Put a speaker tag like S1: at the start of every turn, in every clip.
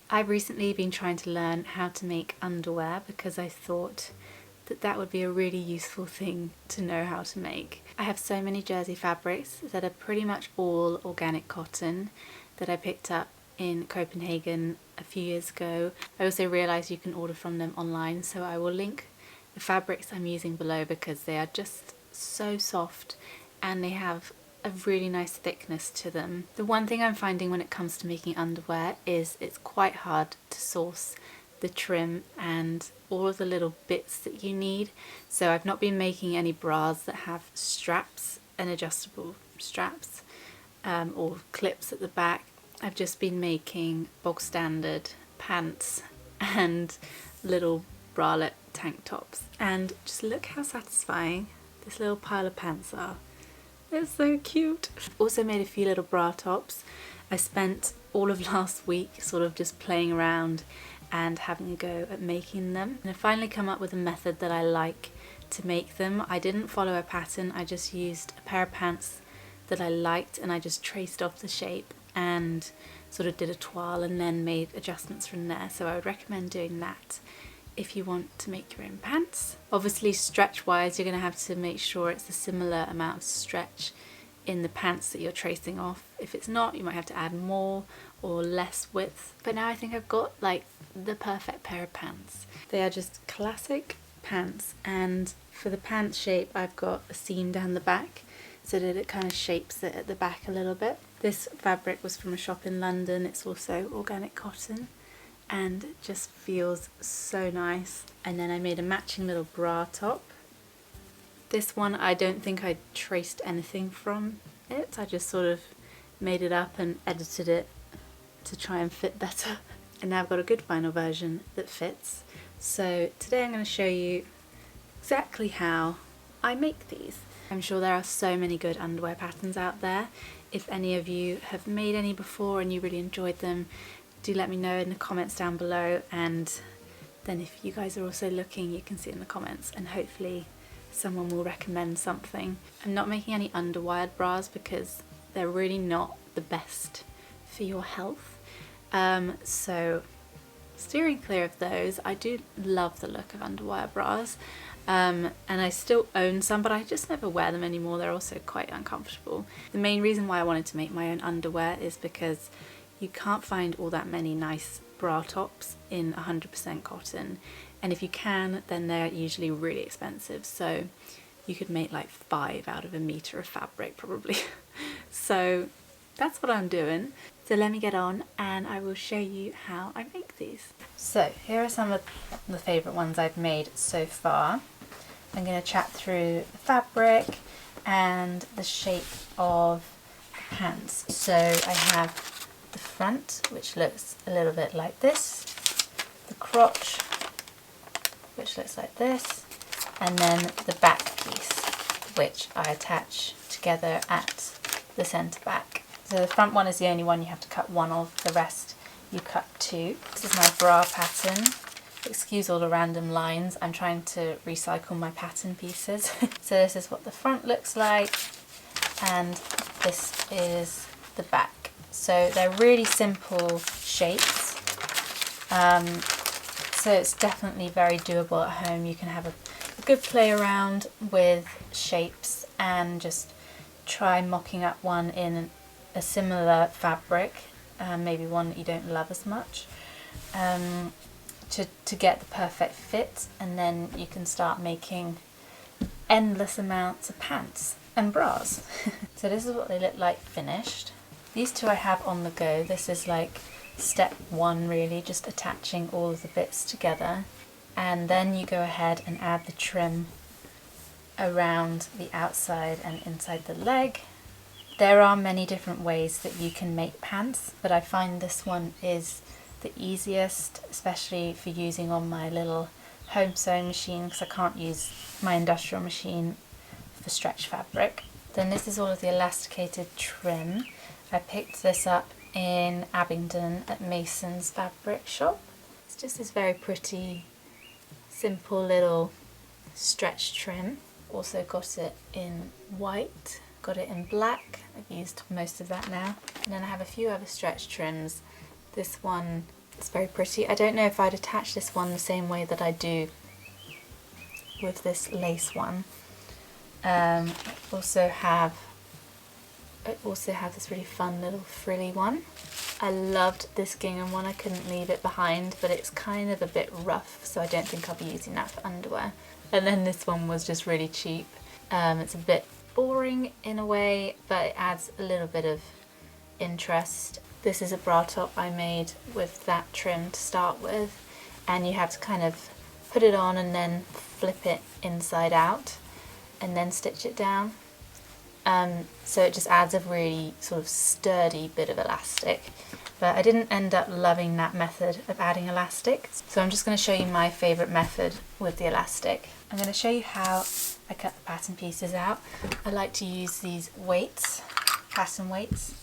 S1: I've recently been trying to learn how to make underwear because I thought that that would be a really useful thing to know how to make. I have so many jersey fabrics that are pretty much all organic cotton that I picked up in Copenhagen a few years ago. I also realised you can order from them online, so I will link the fabrics I'm using below because they are just so soft and they have a really nice thickness to them. The one thing I'm finding when it comes to making underwear is it's quite hard to source the trim and all of the little bits that you need. So I've not been making any bras that have straps and adjustable straps or clips at the back. I've just been making bog standard pants and little bralette tank tops. And just look how satisfying this little pile of pants are. They're so cute. I've also made a few little bra tops. I spent all of last week sort of just playing around and having a go at making them. And I finally come up with a method that I like to make them. I didn't follow a pattern, I just used a pair of pants that I liked and I just traced off the shape and sort of did a toile and then made adjustments from there. So I would recommend doing that if you want to make your own pants. Obviously stretch wise you're going to have to make sure it's a similar amount of stretch in the pants that you're tracing off. If it's not, you might have to add more or less width. But now I think I've got like the perfect pair of pants. They are just classic pants, and for the pants shape I've got a seam down the back so that it kind of shapes it at the back a little bit. This fabric was from a shop in London. It's also organic cotton and it just feels so nice. And then I made a matching little bra top. This one I don't think I traced anything from it. I just sort of made it up and edited it to try and fit better. And now I've got a good final version that fits. So today I'm going to show you exactly how I make these. I'm sure there are so many good underwear patterns out there. If any of you have made any before and you really enjoyed them, do let me know in the comments down below, and then if you guys are also looking you can see in the comments and hopefully someone will recommend something. I'm not making any underwired bras because they're really not the best for your health, so steering clear of those. I do love the look of underwire bras, and I still own some, but I just never wear them anymore. They're also quite uncomfortable. The main reason why I wanted to make my own underwear is because you can't find all that many nice bra tops in 100% cotton, and if you can then they're usually really expensive, so you could make like 5 out of a metre of fabric probably. So that's what I'm doing. So let me get on and I will show you how I make these. So here are some of the favourite ones I've made so far. I'm going to chat through the fabric and the shape of the pants. So I have the front, which looks a little bit like this, the crotch, which looks like this, and then the back piece, which I attach together at the centre back. So the front one is the only one you have to cut one of, the rest you cut 2. This is my bra pattern. Excuse all the random lines, I'm trying to recycle my pattern pieces. So this is what the front looks like, and this is the back. So they're really simple shapes, so it's definitely very doable at home. You can have a good play around with shapes and just try mocking up one in a similar fabric, maybe one that you don't love as much, to get the perfect fit, and then you can start making endless amounts of pants and bras. So this is what they look like finished. These two I have on the go. This is like step 1 really, just attaching all of the bits together, and then you go ahead and add the trim around the outside and inside the leg. There are many different ways that you can make pants, but I find this one is the easiest, especially for using on my little home sewing machine, because I can't use my industrial machine for stretch fabric. Then this is all of the elasticated trim. I picked this up in Abingdon at Mason's fabric shop. It's just this very pretty, simple little stretch trim. Also got it in white, got it in black. I've used most of that now. And then I have a few other stretch trims. This one It's very pretty. I don't know if I'd attach this one the same way that I do with this lace one. I also have this really fun little frilly one. I loved this gingham one, I couldn't leave it behind, but it's kind of a bit rough, so I don't think I'll be using that for underwear. And then this one was just really cheap. It's a bit boring in a way, but it adds a little bit of interest. This is a bra top I made with that trim to start with, and you have to kind of put it on and then flip it inside out and then stitch it down. So it just adds a really sort of sturdy bit of elastic. But I didn't end up loving that method of adding elastic, so I'm just going to show you my favourite method with the elastic. I'm going to show you how I cut the pattern pieces out. I like to use these weights, pattern weights,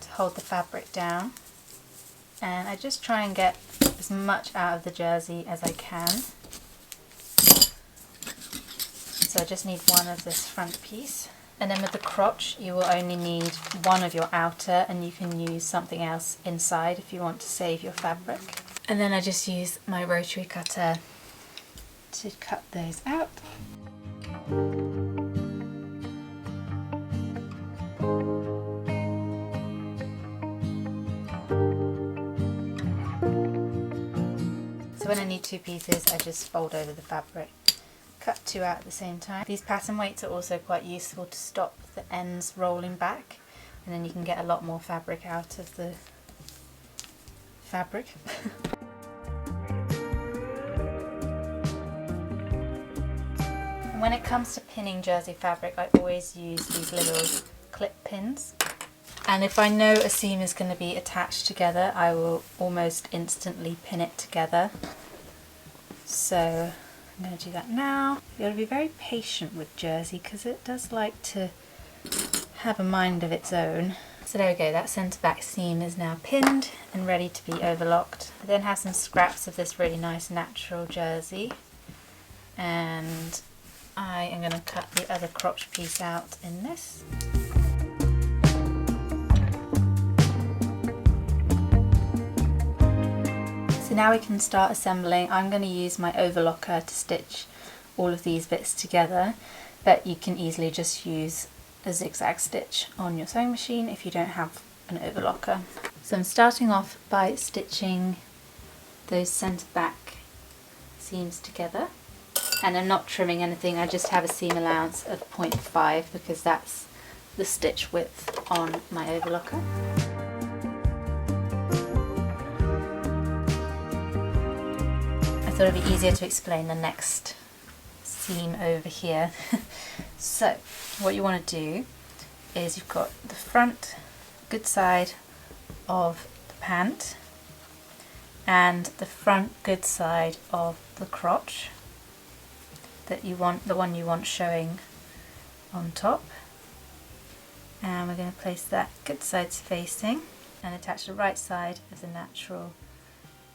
S1: to hold the fabric down. And I just try and get as much out of the jersey as I can. So I just need one of this front piece. And then with the crotch, you will only need one of your outer, and you can use something else inside if you want to save your fabric. And then I just use my rotary cutter to cut those out. So when I need two pieces, I just fold over the fabric. Cut two out at the same time. These pattern weights are also quite useful to stop the ends rolling back, and then you can get a lot more fabric out of the fabric. When it comes to pinning jersey fabric, I always use these little clip pins. And if I know a seam is going to be attached together, I will almost instantly pin it together. So I'm going to do that now. You've got to be very patient with jersey because it does like to have a mind of its own. So there we go, that centre back seam is now pinned and ready to be overlocked. I then have some scraps of this really nice natural jersey, and I am going to cut the other crotch piece out in this. So now we can start assembling. I'm going to use my overlocker to stitch all of these bits together, but you can easily just use a zigzag stitch on your sewing machine if you don't have an overlocker. So I'm starting off by stitching those centre back seams together, and I'm not trimming anything, I just have a seam allowance of 0.5 because that's the stitch width on my overlocker. I thought it'd be easier to explain the next seam over here. So what you want to do is you've got the front good side of the pant and the front good side of the crotch that you want, the one you want showing on top, and we're going to place that good sides facing and attach the right side of the natural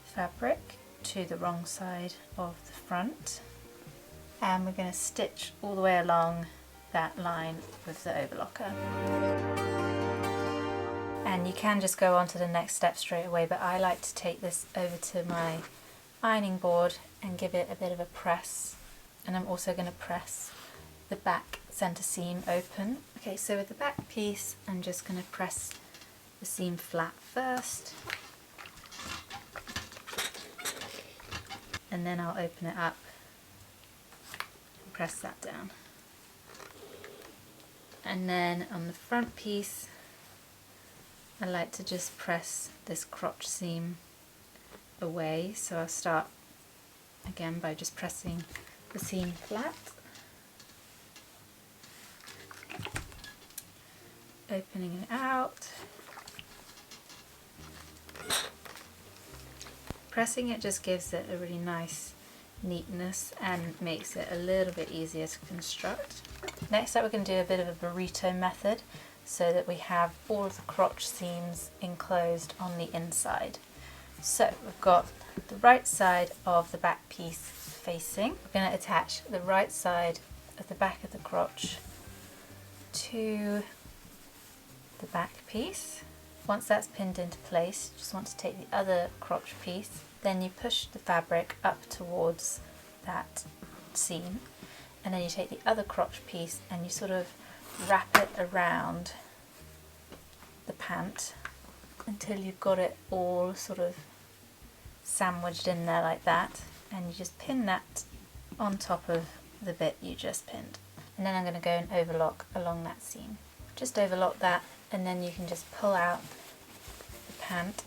S1: fabric to the wrong side of the front, and we're going to stitch all the way along that line with the overlocker. And you can just go on to the next step straight away, but I like to take this over to my ironing board and give it a bit of a press, and I'm also going to press the back centre seam open. Okay, so with the back piece I'm just going to press the seam flat first, and then I'll open it up and press that down. And then on the front piece I like to just press this crotch seam away, so I'll start again by just pressing the seam flat, opening it out, pressing it just gives it a really nice neatness and makes it a little bit easier to construct. Next up we're going to do a bit of a burrito method so that we have all of the crotch seams enclosed on the inside. So we've got the right side of the back piece facing. We're going to attach the right side of the back of the crotch to the back piece, Once that's pinned into place, you just want to take the other crotch piece, then you push the fabric up towards that seam, and then you take the other crotch piece and you sort of wrap it around the pant until you've got it all sort of sandwiched in there like that, and you just pin that on top of the bit you just pinned. And then I'm going to go and overlock along that seam. Just overlock that, and then you can just pull out the pant,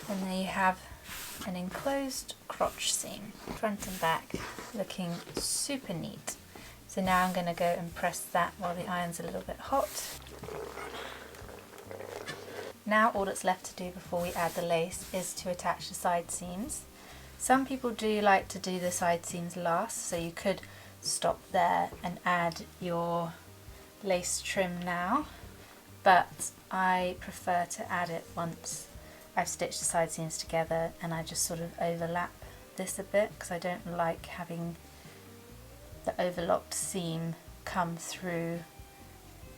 S1: and there you have an enclosed crotch seam, front and back, looking super neat. So now I'm going to go and press that while the iron's a little bit hot. Now all that's left to do before we add the lace is to attach the side seams. Some people do like to do the side seams last, so you could stop there and add your lace trim now, but I prefer to add it once I've stitched the side seams together, and I just sort of overlap this a bit because I don't like having the overlocked seam come through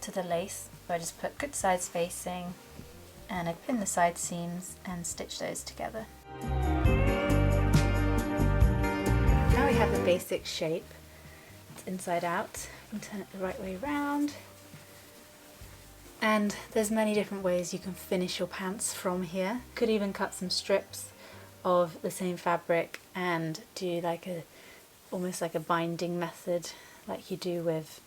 S1: to the lace. So I just put good side spacing and I pin the side seams and stitch those together. Now we have the basic shape. It's inside out. You can turn it the right way around. And there's many different ways you can finish your pants from here. Could even cut some strips of the same fabric and do like almost like a binding method like you do with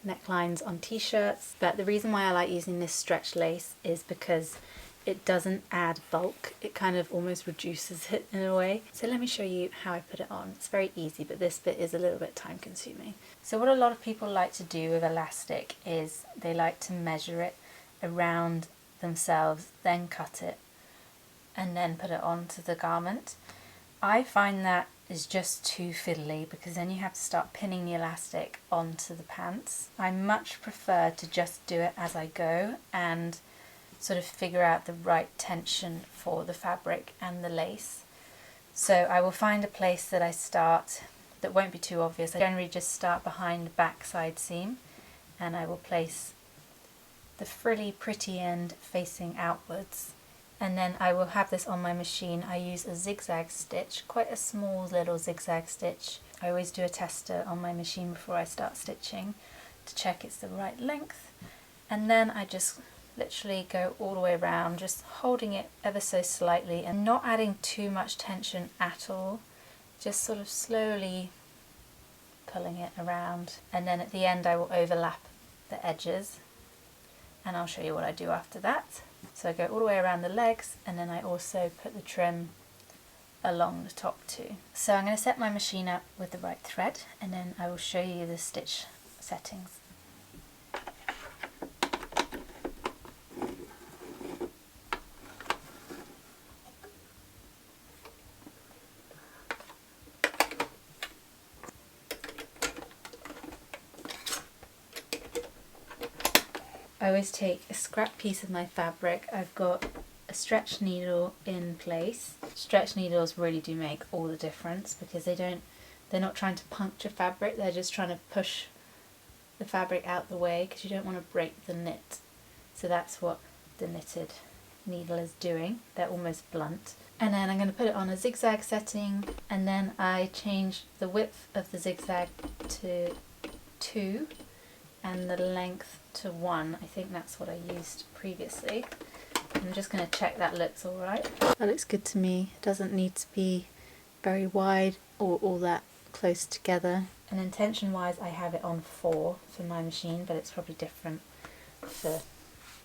S1: necklines on t-shirts. But the reason why I like using this stretch lace is because it doesn't add bulk. It kind of almost reduces it in a way. So let me show you how I put it on. It's very easy, but this bit is a little bit time consuming. So what a lot of people like to do with elastic is they like to measure it around themselves, then cut it, and then put it onto the garment. I find that is just too fiddly because then you have to start pinning the elastic onto the pants. I much prefer to just do it as I go and sort of figure out the right tension for the fabric and the lace. So I will find a place that I start that won't be too obvious. I generally just start behind the back side seam, and I will place the frilly pretty end facing outwards, and then I will have this on my machine. I use a zigzag stitch, quite a small little zigzag stitch. I always do a tester on my machine before I start stitching to check it's the right length, and then I just literally go all the way around, just holding it ever so slightly and not adding too much tension at all, just sort of slowly pulling it around. And then at the end I will overlap the edges, and I'll show you what I do after that. So I go all the way around the legs, and then I also put the trim along the top too. So I'm going to set my machine up with the right thread, and then I will show you the stitch settings. I always take a scrap piece of my fabric. I've got a stretch needle in place. Stretch needles really do make all the difference because they're not trying to puncture fabric, they're just trying to push the fabric out the way because you don't want to break the knit. So that's what the knitted needle is doing. They're almost blunt. And then I'm going to put it on a zigzag setting, and then I change the width of the zigzag to 2 and the length to 1. I think that's what I used previously. I'm just going to check that looks alright. That looks good to me. It doesn't need to be very wide or all that close together. And then tension wise I have it on 4 for my machine, but it's probably different for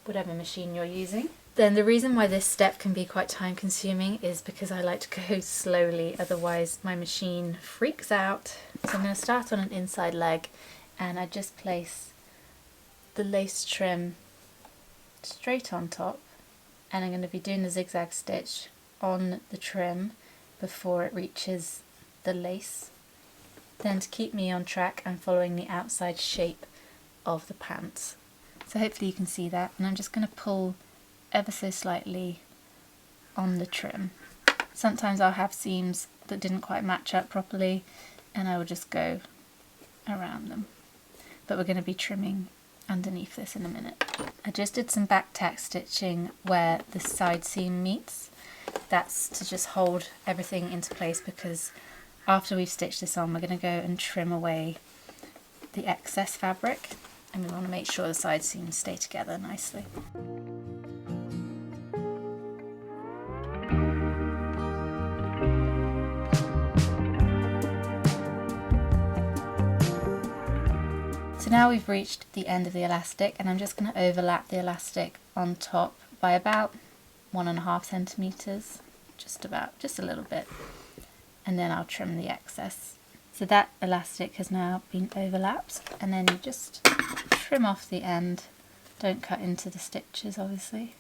S1: whatever machine you're using. Then the reason why this step can be quite time consuming is because I like to go slowly, otherwise my machine freaks out. So I'm going to start on an inside leg, and I just place the lace trim straight on top, and I'm going to be doing the zigzag stitch on the trim before it reaches the lace. Then to keep me on track, I'm following the outside shape of the pants. So hopefully you can see that, and I'm just going to pull ever so slightly on the trim. Sometimes I'll have seams that didn't quite match up properly, and I will just go around them. But we're going to be trimming underneath this in a minute. I just did some back tack stitching where the side seam meets. That's to just hold everything into place, because after we've stitched this on, we're going to go and trim away the excess fabric, and we want to make sure the side seams stay together nicely. So now we've reached the end of the elastic, and I'm just going to overlap the elastic on top by about 1.5 centimeters, just a little bit, and then I'll trim the excess. So that elastic has now been overlapped, and then you just trim off the end. Don't cut into the stitches, obviously.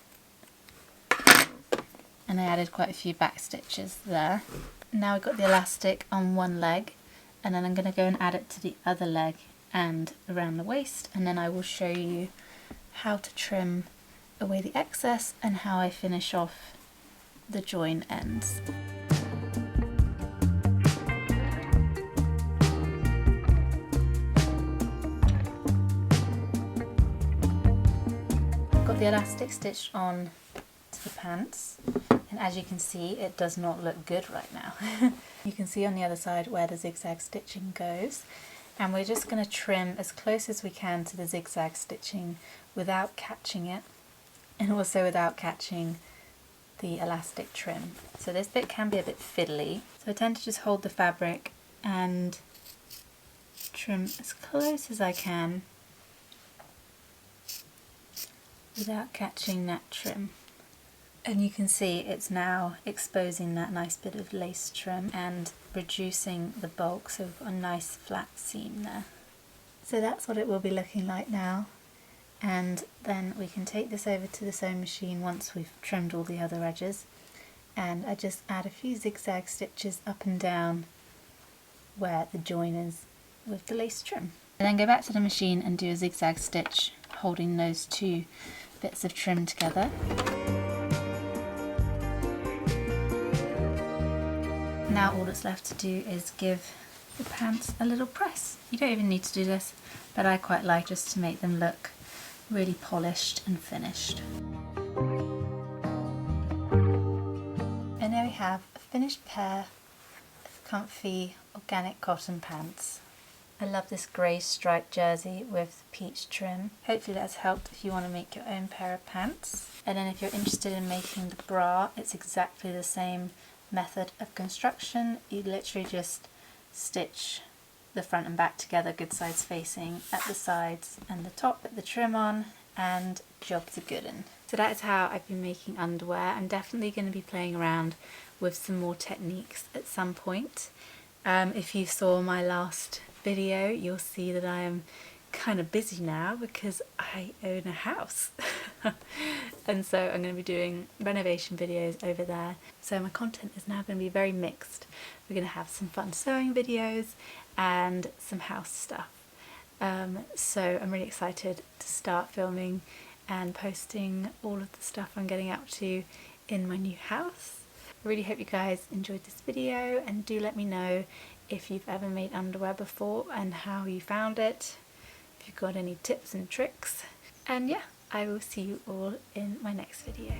S1: And I added quite a few back stitches there. Now we've got the elastic on one leg, and then I'm going to go and add it to the other leg and around the waist, and then I will show you how to trim away the excess and how I finish off the join ends. Got the elastic stitched on to the pants, and as you can see, it does not look good right now. You can see on the other side where the zigzag stitching goes, and we're just going to trim as close as we can to the zigzag stitching without catching it, and also without catching the elastic trim. So this bit can be a bit fiddly, so I tend to just hold the fabric and trim as close as I can without catching that trim. And you can see it's now exposing that nice bit of lace trim and reducing the bulk, so we've got a nice flat seam there. So that's what it will be looking like now, and then we can take this over to the sewing machine once we've trimmed all the other edges, and I just add a few zigzag stitches up and down where the join is with the lace trim. And then go back to the machine and do a zigzag stitch holding those two bits of trim together. Now all that's left to do is give the pants a little press. You don't even need to do this, but I quite like just to make them look really polished and finished. And there we have a finished pair of comfy organic cotton pants. I love this grey striped jersey with peach trim. Hopefully that's helped if you want to make your own pair of pants. And then if you're interested in making the bra, it's exactly the same method of construction. You literally just stitch the front and back together, good sides facing, at the sides and the top, put the trim on, and job's a good one. So that is how I've been making underwear. I'm definitely going to be playing around with some more techniques at some point. If you saw my last video, you'll see that I am kind of busy now because I own a house. And so I'm going to be doing renovation videos over there. So my content is now going to be very mixed. We're going to have some fun sewing videos and some house stuff. So I'm really excited to start filming and posting all of the stuff I'm getting up to in my new house. I really hope you guys enjoyed this video, and do let me know if you've ever made underwear before and how you found it, if you've got any tips and tricks. And yeah, I will see you all in my next video.